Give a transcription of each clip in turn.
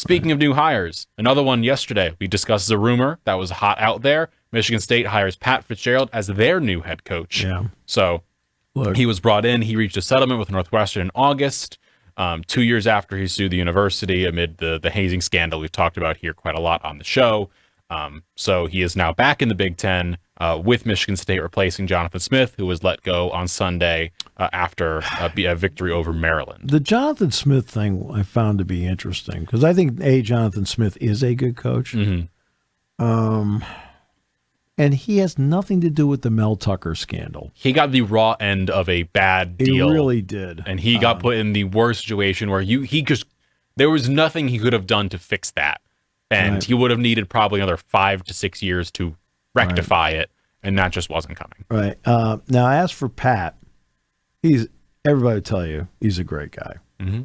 Speaking of new hires, another one yesterday. We discussed a rumor that was hot out there. Michigan State hires Pat Fitzgerald as their new head coach. Yeah. So he was brought in. He reached a settlement with Northwestern in August, 2 years after he sued the university amid the hazing scandal we've talked about here quite a lot on the show. So he is now back in the Big Ten with Michigan State, replacing Jonathan Smith, who was let go on Sunday after a victory over Maryland. The Jonathan Smith thing I found to be interesting because I think, Jonathan Smith is a good coach. And he has nothing to do with the Mel Tucker scandal. He got the raw end of a bad deal. He really did. And he got put in the worst situation where there was nothing he could have done to fix that. And he would have needed probably another 5 to 6 years to rectify it. And that just wasn't coming. Right. Now, as for Pat, everybody will tell you he's a great guy.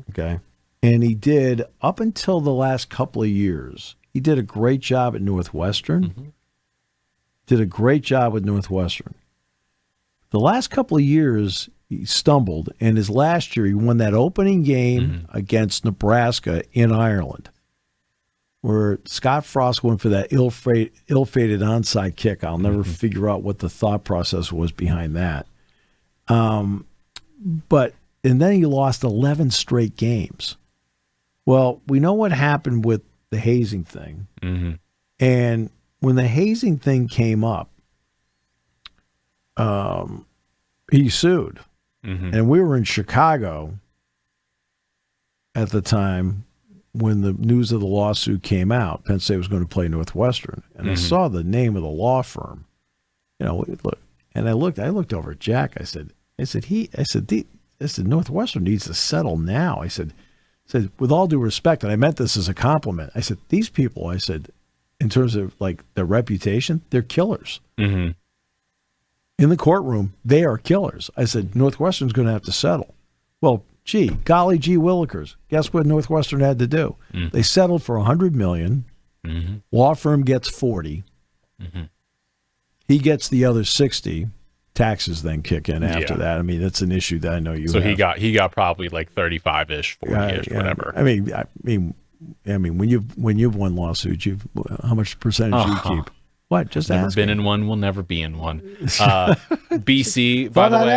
Okay. And he did, up until the last couple of years, he did a great job at Northwestern. Did a great job with Northwestern. The last couple of years, he stumbled, and his last year, he won that opening game against Nebraska in Ireland, where Scott Frost went for that ill-fated onside kick. I'll never figure out what the thought process was behind that. And then he lost 11 straight games. Well, we know what happened with the hazing thing. And when the hazing thing came up, he sued. And we were in Chicago at the time when the news of the lawsuit came out. Penn State was going to play Northwestern. And I saw the name of the law firm. Look, and I looked over at Jack. I said, Northwestern needs to settle now. I said, with all due respect, and I meant this as a compliment, I said, these people, in terms of like their reputation, they're killers. In the courtroom, they are killers. I said, Northwestern's going to have to settle. Well, golly gee willikers. Guess what Northwestern had to do? They settled for $100 million. Law firm gets 40. He gets the other 60. Taxes then kick in after that. I mean, that's an issue that I know you. So have. he got probably like 35-ish, 40-ish, whatever. I mean, when you've won lawsuits, how much percentage do you keep? What? Just never asking. Been in one. Will never be in one. BC, by the way.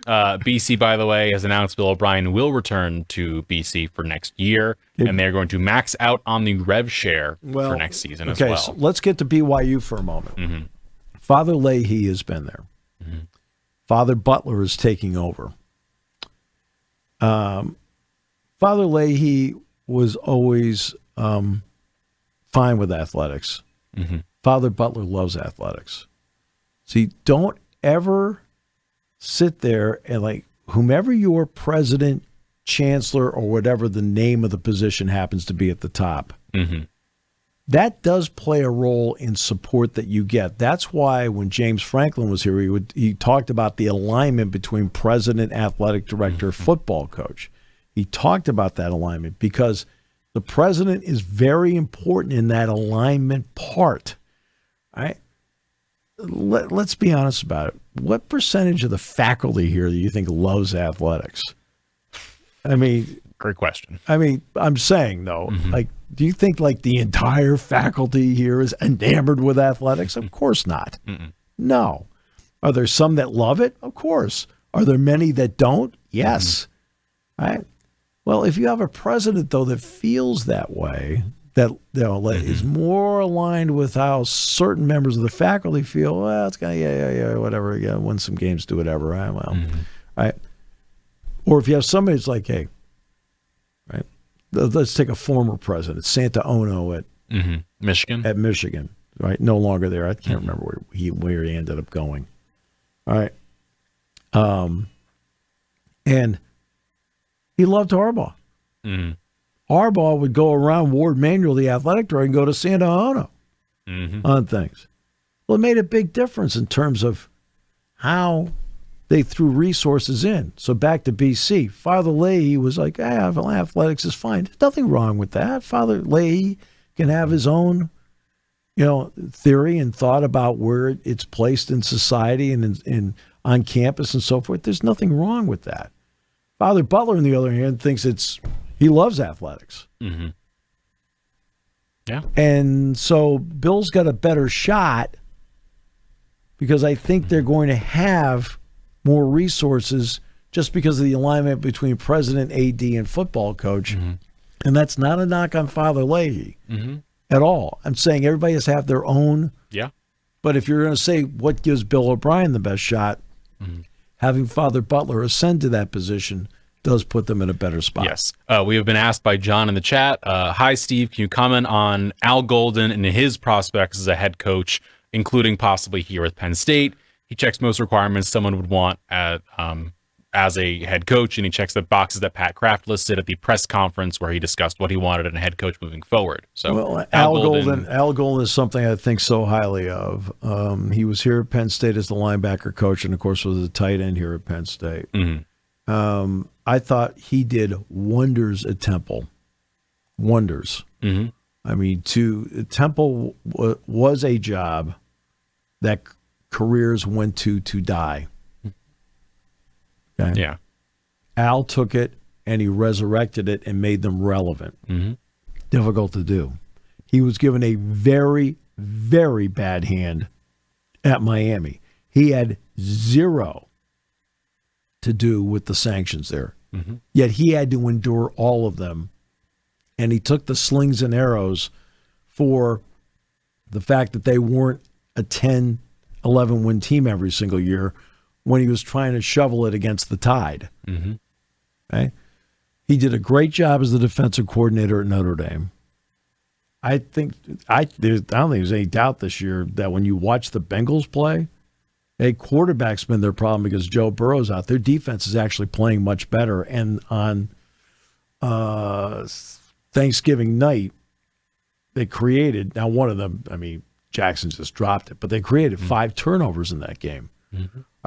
BC, by the way, has announced Bill O'Brien will return to BC for next year, and they're going to max out on the rev share for next season as well. Okay, so let's get to BYU for a moment. Father Leahy has been there. Father Butler is taking over. Father Leahy was always fine with athletics. Father Butler loves athletics. See, don't ever sit there and whomever your president, chancellor, or whatever the name of the position happens to be at the top, that does play a role in support that you get. That's why when James Franklin was here, he talked about the alignment between president, athletic director, football coach. He talked about that alignment because the president is very important in that alignment part. All right? Let's be honest about it. What percentage of the faculty here do you think loves athletics? I mean, great question. I mean, I'm saying though, do you think the entire faculty here is enamored with athletics? Of course not. No. Are there some that love it? Of course. Are there many that don't? Yes. All right. Well, if you have a president though that feels that way, that is more aligned with how certain members of the faculty feel, well, it's gonna whatever, win some games, do whatever. Right. Or if you have somebody that's like, hey, right, let's take a former president, Santa Ono at Michigan, right? No longer there. I can't remember where he ended up going. All right. And he loved Harbaugh. Harbaugh would go around Ward Manuel, the athletic director, and go to Santa Ono on things. Well, it made a big difference in terms of how they threw resources in. So back to BC, Father Leahy was like, athletics is fine. There's nothing wrong with that. Father Leahy can have his own, theory and thought about where it's placed in society and on campus and so forth. There's nothing wrong with that. Father Butler, on the other hand, thinks he loves athletics. Yeah. And so Bill's got a better shot because I think they're going to have more resources just because of the alignment between president, AD, and football coach. And that's not a knock on Father Leahy at all. I'm saying everybody has to have their own. Yeah. But if you're going to say what gives Bill O'Brien the best shot, having Father Butler ascend to that position does put them in a better spot. Yes. We have been asked by John in the chat. Hi, Steve. Can you comment on Al Golden and his prospects as a head coach, including possibly here with Penn State? He checks most requirements someone would want as a head coach, and he checks the boxes that Pat Kraft listed at the press conference where he discussed what he wanted in a head coach moving forward. So, well, Al Golden is something I think so highly of. He was here at Penn State as the linebacker coach, and of course was a tight end here at Penn State. I thought he did wonders at Temple. Wonders. I mean, Temple was a job that careers went to die. Okay? Yeah. Al took it and he resurrected it and made them relevant. Difficult to do. He was given a very, very bad hand at Miami. He had zero to do with the sanctions there. Yet he had to endure all of them. And he took the slings and arrows for the fact that they weren't a 10, 11 win team every single year when he was trying to shovel it against the tide. Okay? He did a great job as the defensive coordinator at Notre Dame. I don't think there's any doubt this year that when you watch the Bengals play, a quarterback's been their problem because Joe Burrow's out. Their defense is actually playing much better. And on Thanksgiving night, they created, now one of them, I mean, Jackson just dropped it, but they created 5 turnovers in that game.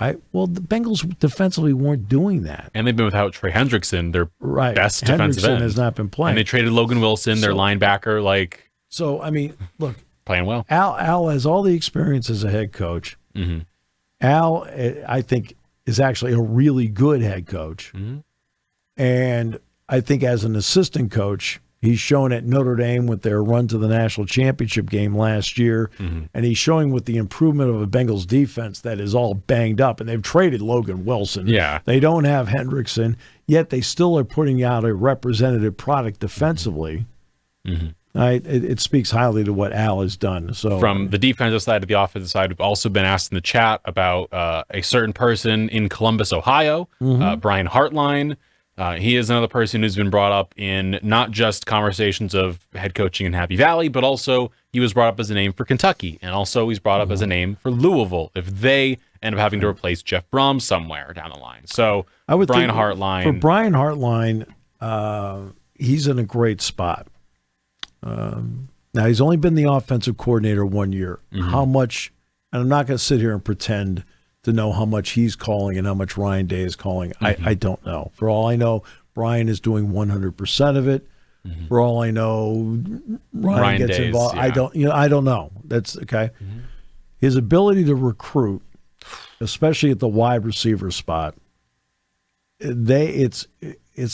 Right? Well, the Bengals defensively weren't doing that. And they've been without Trey Hendrickson, their best defensive end. Hendrickson has not been playing. And they traded Logan Wilson, their linebacker, So, I mean, look. Playing well. Al has all the experience as a head coach. Al, I think, is actually a really good head coach. And I think as an assistant coach, he's shown at Notre Dame with their run to the national championship game last year, and he's showing with the improvement of a Bengals defense that is all banged up, and they've traded Logan Wilson. Yeah. They don't have Hendrickson, yet they still are putting out a representative product defensively. It speaks highly to what Al has done. So from the defensive side to the offensive side, we've also been asked in the chat about a certain person in Columbus, Ohio, Brian Hartline. He is another person who's been brought up in not just conversations of head coaching in Happy Valley, but also he was brought up as a name for Kentucky. And also he's brought up as a name for Louisville if they end up having to replace Jeff Brom somewhere down the line. So I would Brian think Hartline. For Brian Hartline, he's in a great spot. Now, he's only been the offensive coordinator 1 year. How much, and I'm not going to sit here and pretend to know how much he's calling and how much Ryan Day is calling. I don't know. For all I know, Brian is doing 100% of it. For all I know, Ryan gets Day's, involved. yeah. I don't know. That's okay. His ability to recruit, especially at the wide receiver spot, it's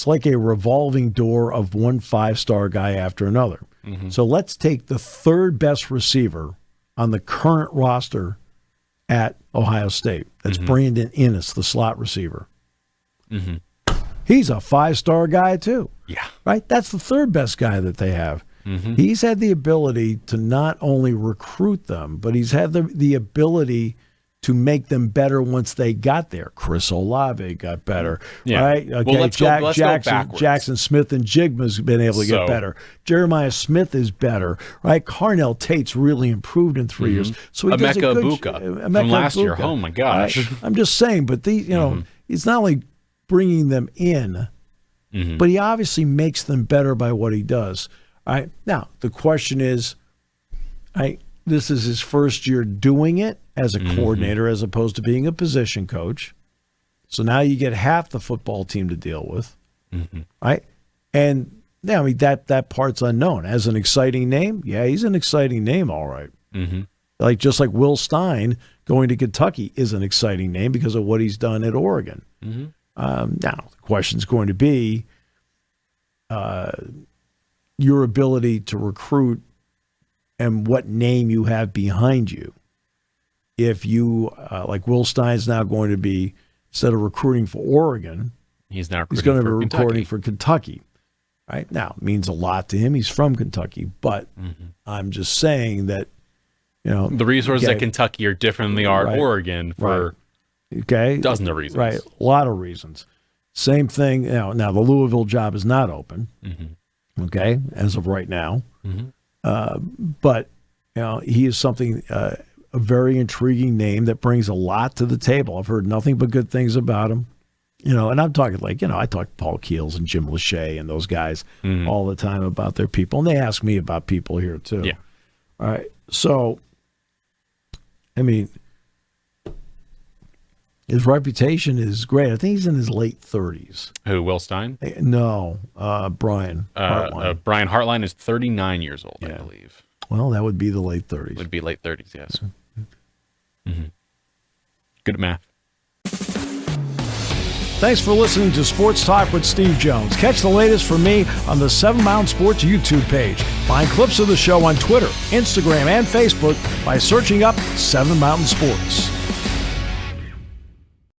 like a revolving door of one 5-star guy after another. So let's take the third best receiver on the current roster at Ohio State. That's Brandon Innes, the slot receiver. He's a 5-star guy too. Yeah. Right? That's the third best guy that they have. He's had the ability to not only recruit them, but he's had the ability to make them better once they got there. Chris Olave got better, right? Okay, well, let's go backwards. Jackson Smith and Jigma's been able to get better. Jeremiah Smith is better, right? Carnell Tate's really improved in 3 years. So he does a good Ibuka from last year. Oh my gosh! Right? I'm just saying, but he's not only bringing them in, but he obviously makes them better by what he does. All right. Now the question is, this is his first year doing it as a coordinator as opposed to being a position coach. So now you get half the football team to deal with, right? And yeah, I mean, that part's unknown. As an exciting name, yeah, he's an exciting name, all right. Just like Will Stein going to Kentucky is an exciting name because of what he's done at Oregon. Now, the question's going to be your ability to recruit and what name you have behind you. If you, like Will Stein's now going to be, instead of recruiting for Oregon, he's going to be recruiting for Kentucky. Right? Now, it means a lot to him. He's from Kentucky, but I'm just saying that, the resources at Kentucky are different than they are at Oregon for dozens of reasons. Right, a lot of reasons. Same thing. Now the Louisville job is not open, okay, as of right now. But he is something, a very intriguing name that brings a lot to the table. I've heard nothing but good things about him. And I'm talking I talk to Paul Keels and Jim Lachey and those guys all the time about their people, and they ask me about people here too. Yeah. All right. So, I mean, his reputation is great. I think he's in his late 30s. Who, Will Stein? No, Brian Hartline. Brian Hartline is 39 years old, I believe. Well, that would be the late 30s. Would be late 30s, yes. Good at math. Thanks for listening to Sports Talk with Steve Jones. Catch the latest from me on the 7 Mountain Sports YouTube page. Find clips of the show on Twitter, Instagram, and Facebook by searching up 7 Mountain Sports.